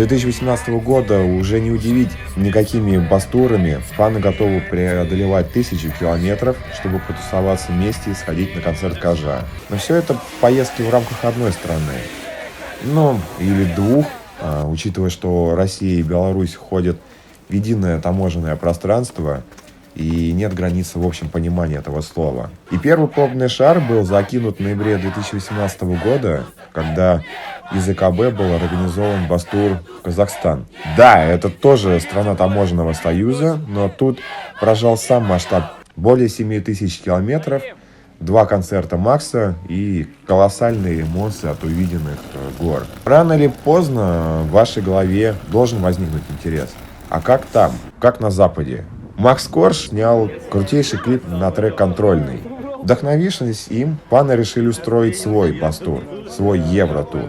2018 года уже не удивить никакими бастурами. Фаны готовы преодолевать 1000 километров, чтобы потусоваться вместе и сходить на концерт Кажа. Но все это поездки в рамках одной страны. Ну, или двух, учитывая, что Россия и Беларусь входят в единое таможенное пространство, и нет границы в общем понимании этого слова. И первый пробный шар был закинут в ноябре 2018 года, когда из ЭКБ был организован бастур в Казахстан. Да, это тоже страна таможенного союза, но тут поражал сам масштаб. Более 7000 километров, 2 концерта Макса и колоссальные эмоции от увиденных гор. Рано или поздно в вашей голове должен возникнуть интерес. А как там? Как на Западе? Макс Корж снял крутейший клип на трек «Контрольный». Вдохновившись им, паны решили устроить свой бастур, свой Евротур.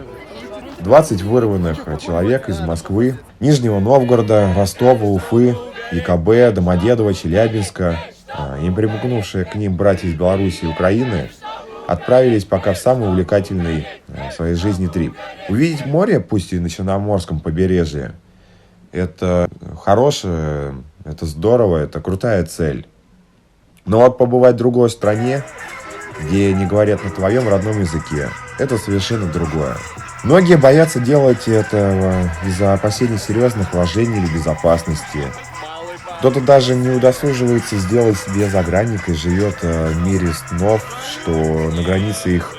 20 вырванных человек из Москвы, Нижнего Новгорода, Ростова, Уфы, ЕКБ, Домодедово, Челябинска и примкнувшие к ним братья из Беларуси и Украины отправились пока в самый увлекательный в своей жизни трип. Увидеть море, пусть и на Черноморском побережье, это хорошее, это здорово, это крутая цель. Но вот побывать в другой стране, где не говорят на твоем родном языке, это совершенно другое. Многие боятся делать этого из-за опасений серьезных вложений или безопасности. Кто-то даже не удосуживается сделать себе загранник и живет в мире снов, что на границе их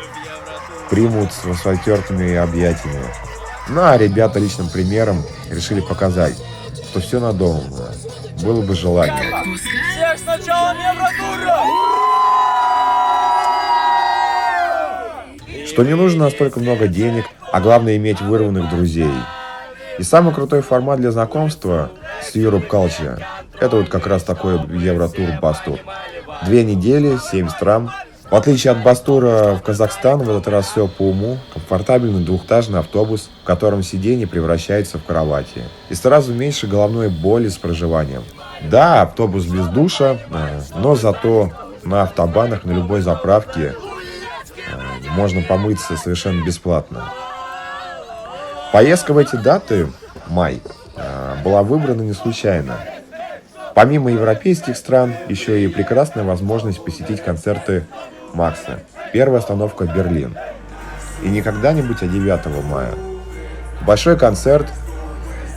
примут с распростертыми объятиями. Ну а ребята личным примером решили показать, что все надолго. Было бы желание. Всех с началом Евротура! Что не нужно настолько много денег, а главное иметь вырванных друзей. И самый крутой формат для знакомства с Europe Culture — это вот как раз такой Евротур-бастур. 2 недели, 7 стран. В отличие от бастура в Казахстан, в этот раз все по уму. Комфортабельный двухэтажный автобус, в котором сиденье превращается в кровати. И сразу меньше головной боли с проживанием. Да, автобус без душа, но зато на автобанах на любой заправке можно помыться совершенно бесплатно. Поездка в эти даты, май, была выбрана не случайно. Помимо европейских стран, еще и прекрасная возможность посетить концерты Макса. Первая остановка — Берлин. И не когда-нибудь, а 9 мая. Большой концерт,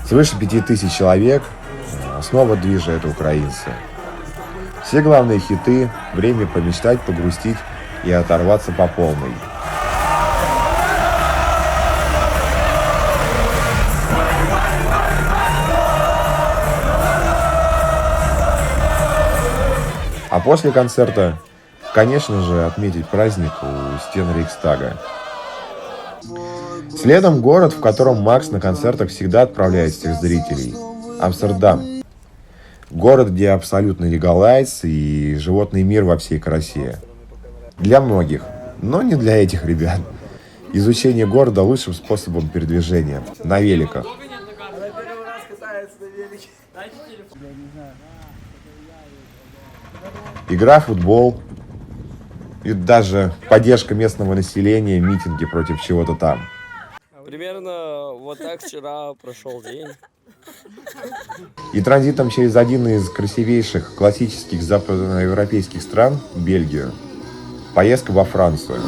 свыше 5000 человек, снова движет украинцы. Все главные хиты, время помечтать, погрустить и оторваться по полной. А после концерта, конечно же, отметить праздник у стен Рейхстага. Следом город, в котором Макс на концертах всегда отправляет всех зрителей – Амстердам. Город, где абсолютно легалайз и животный мир во всей красе. Для многих, но не для этих ребят. Изучение города лучшим способом передвижения – на великах. Игра в футбол и даже поддержка местного населения, митинги против чего-то там. Примерно вот так вчера прошел день. И транзитом через один из красивейших классических западноевропейских стран, Бельгию, поездка во Францию.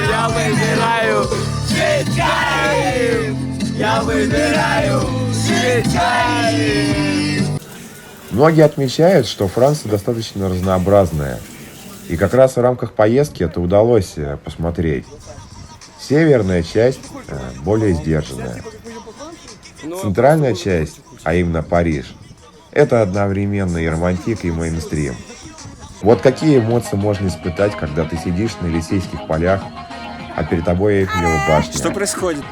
Я выбираю Швейцарию! Я выбираю Швейцарию! Многие отмечают, что Франция достаточно разнообразная. И как раз в рамках поездки это удалось посмотреть. Северная часть более сдержанная. Центральная часть, а именно Париж, это одновременно и романтик, и мейнстрим. Вот какие эмоции можно испытать, когда ты сидишь на Елисейских полях, а перед тобой Эйфелева башня. Что происходит?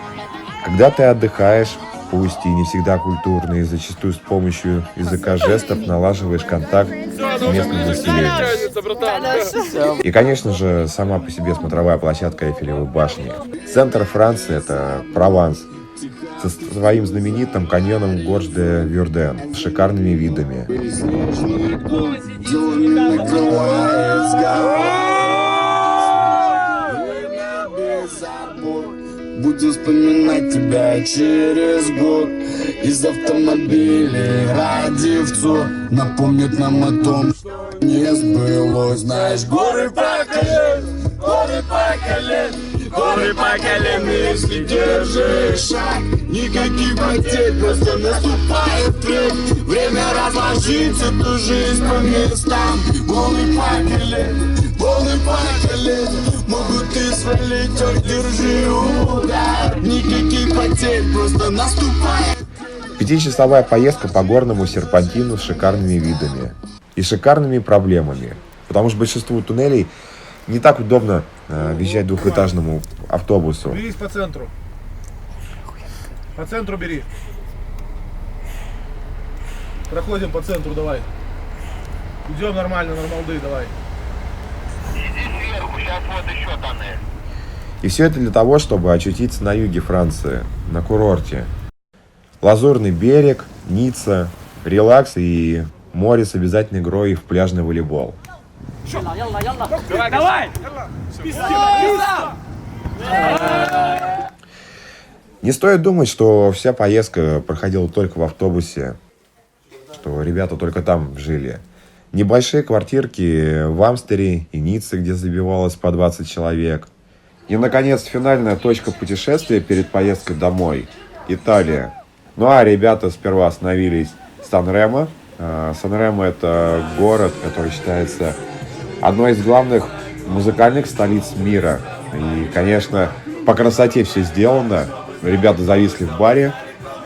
Когда ты отдыхаешь, пусть и не всегда культурно, и зачастую с помощью языка жестов налаживаешь контакт с местным населением. И, конечно же, сама по себе смотровая площадка Эйфелевой башни. Центр Франции – это Прованс, со своим знаменитым каньоном Горж-де-Вюрден, с шикарными видами. Будем вспоминать тебя через год. Из автомобилей радиовцов напомнит нам о том, что не сбылось. Знаешь, горы по колен, горы по колен, горы по колен. Если держишь шаг, никаких потерь, просто наступает трек. Время разложить эту жизнь по местам. Волны по колен, волны по колен, могут и свалить, ой, держи удар. Никаких потерь, просто наступает. 5-часовая поездка по горному серпантину с шикарными видами и шикарными проблемами, потому что большинству туннелей не так удобно въезжать двухэтажному автобусу. Берись по центру. По центру бери. Проходим по центру, давай. Идем нормально, нормалды, давай. Иди сверху, сейчас вот еще тоннель. И все это для того, чтобы очутиться на юге Франции, на курорте. Лазурный берег, Ницца, релакс и море с обязательной игрой в пляжный волейбол. Не стоит думать, что вся поездка проходила только в автобусе, что ребята только там жили. Небольшие квартирки в Амстере и Ницце, где забивалось по 20 человек. И, наконец, финальная точка путешествия перед поездкой домой – Италия. Ну а ребята сперва остановились в Сан-Ремо. Сан-Ремо – это город, который считается одной из главных музыкальных столиц мира. И, конечно, по красоте все сделано. Ребята зависли в баре.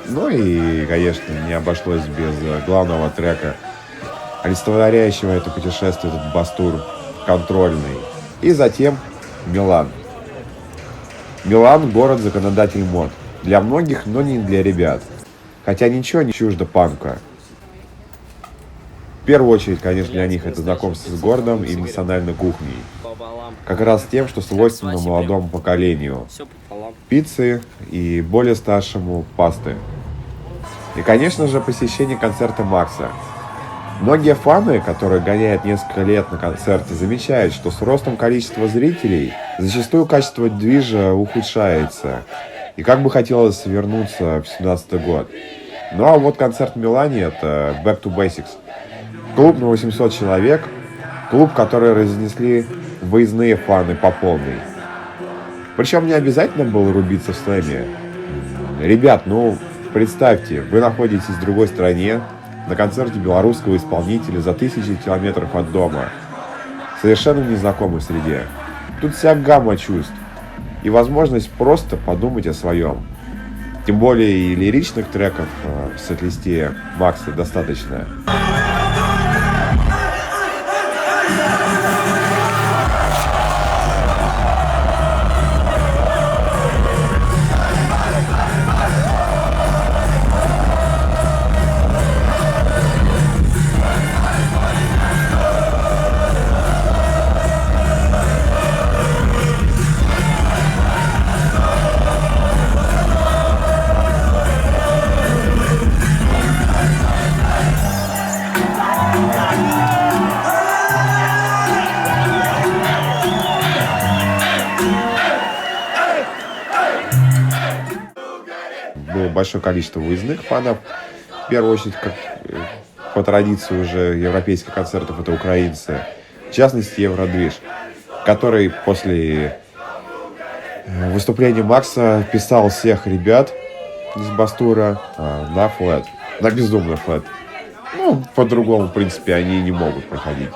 Ну и, конечно, не обошлось без главного трека, олицетворяющего это путешествие, этот бастур контрольный. И затем Милан. Милан – город-законодатель мод. Для многих, но не для ребят. Хотя ничего не чуждо панка. В первую очередь, конечно, для них это знакомство с городом и национальной кухней. Как раз тем, что свойственно молодому поколению. Все пополам. Пиццы и более старшему пасты. И, конечно же, посещение концерта Макса. Многие фаны, которые гоняют несколько лет на концерте, замечают, что с ростом количества зрителей зачастую качество движа ухудшается. И как бы хотелось вернуться в 17-й год. Ну а вот концерт в Милане – это Back to Basics. Клуб на 800 человек. Клуб, который разнесли выездные фаны по полной. Причем не обязательно было рубиться в слэме. Ребят, ну представьте, вы находитесь в другой стране, на концерте белорусского исполнителя за 1000 километров от дома, совершенно в незнакомой среде. Тут вся гамма чувств и возможность просто подумать о своем. Тем более и лиричных треков в сет-листе Макса достаточно. Было большое количество выездных фанов. В первую очередь, как по традиции уже европейских концертов, это украинцы. В частности, Евродвиж, который после выступления Макса писал всех ребят из Бастура на флэт, на безумный флэт. Ну, по-другому, в принципе, они не могут проходить.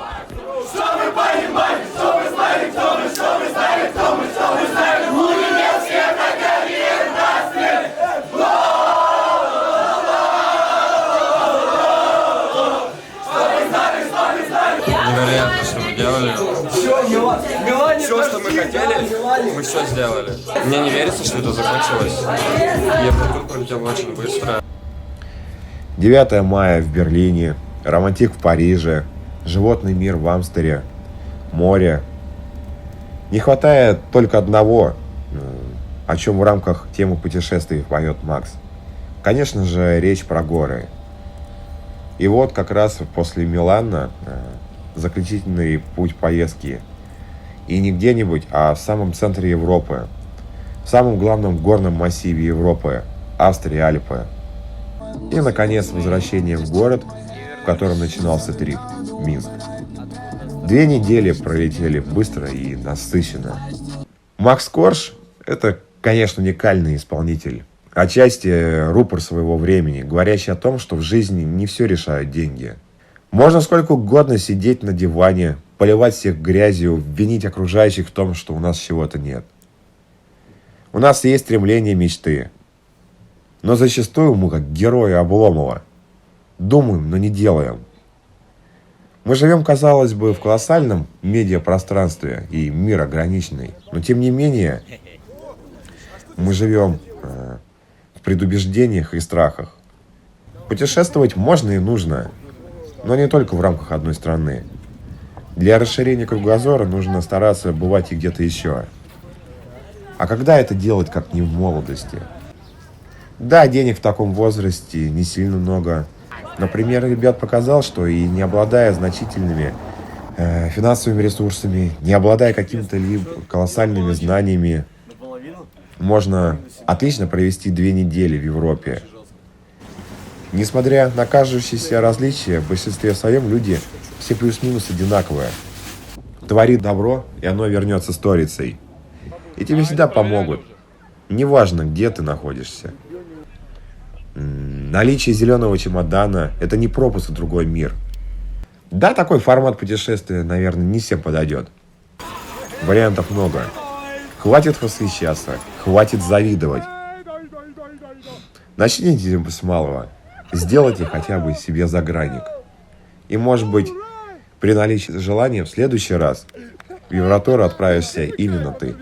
Невероятно, что мы делали. Все, что мы хотели, мы все сделали. Мне не верится, что это закончилось. Евротур пролетел очень быстро. 9 мая в Берлине, романтик в Париже, животный мир в Амстере, море. Не хватает только одного, о чем в рамках темы путешествий поет Макс. Конечно же, речь про горы. И вот как раз после Милана заключительный путь поездки. И не где-нибудь, а в самом центре Европы. в самом главном горном массиве Европы – Австрии Альпы. И, наконец, возвращение в город, в котором начинался трип – Минск. 2 недели пролетели быстро и насыщенно. Макс Корж – это, конечно, уникальный исполнитель. Отчасти рупор своего времени, говорящий о том, что в жизни не все решают деньги. Можно сколько угодно сидеть на диване, поливать всех грязью, винить окружающих в том, что у нас чего-то нет. У нас есть стремления, мечты. Но зачастую мы, как герои Обломова, думаем, но не делаем. Мы живем, казалось бы, в колоссальном медиапространстве, и мир ограниченный. Но тем не менее, мы живем в предубеждениях и страхах. Путешествовать можно и нужно, но не только в рамках одной страны. Для расширения кругозора нужно стараться бывать и где-то еще. А когда это делать, как не в молодости? Да, денег в таком возрасте не сильно много. Например, ребят показал, что и не обладая значительными финансовыми ресурсами, не обладая какими-то колоссальными знаниями, можно отлично провести 2 недели в Европе. Несмотря на кажущиеся различия, в большинстве своем люди все плюс-минус одинаковые. Твори добро, и оно вернется сторицей. И тебе всегда помогут. Неважно, где ты находишься. Наличие зеленого чемодана – это не пропуск в другой мир. Да, такой формат путешествия, наверное, не всем подойдет. Вариантов много. Хватит восхищаться, хватит завидовать. Начните с малого. Сделайте хотя бы себе загранник. И, может быть, при наличии желания в следующий раз в Евротур отправишься именно ты.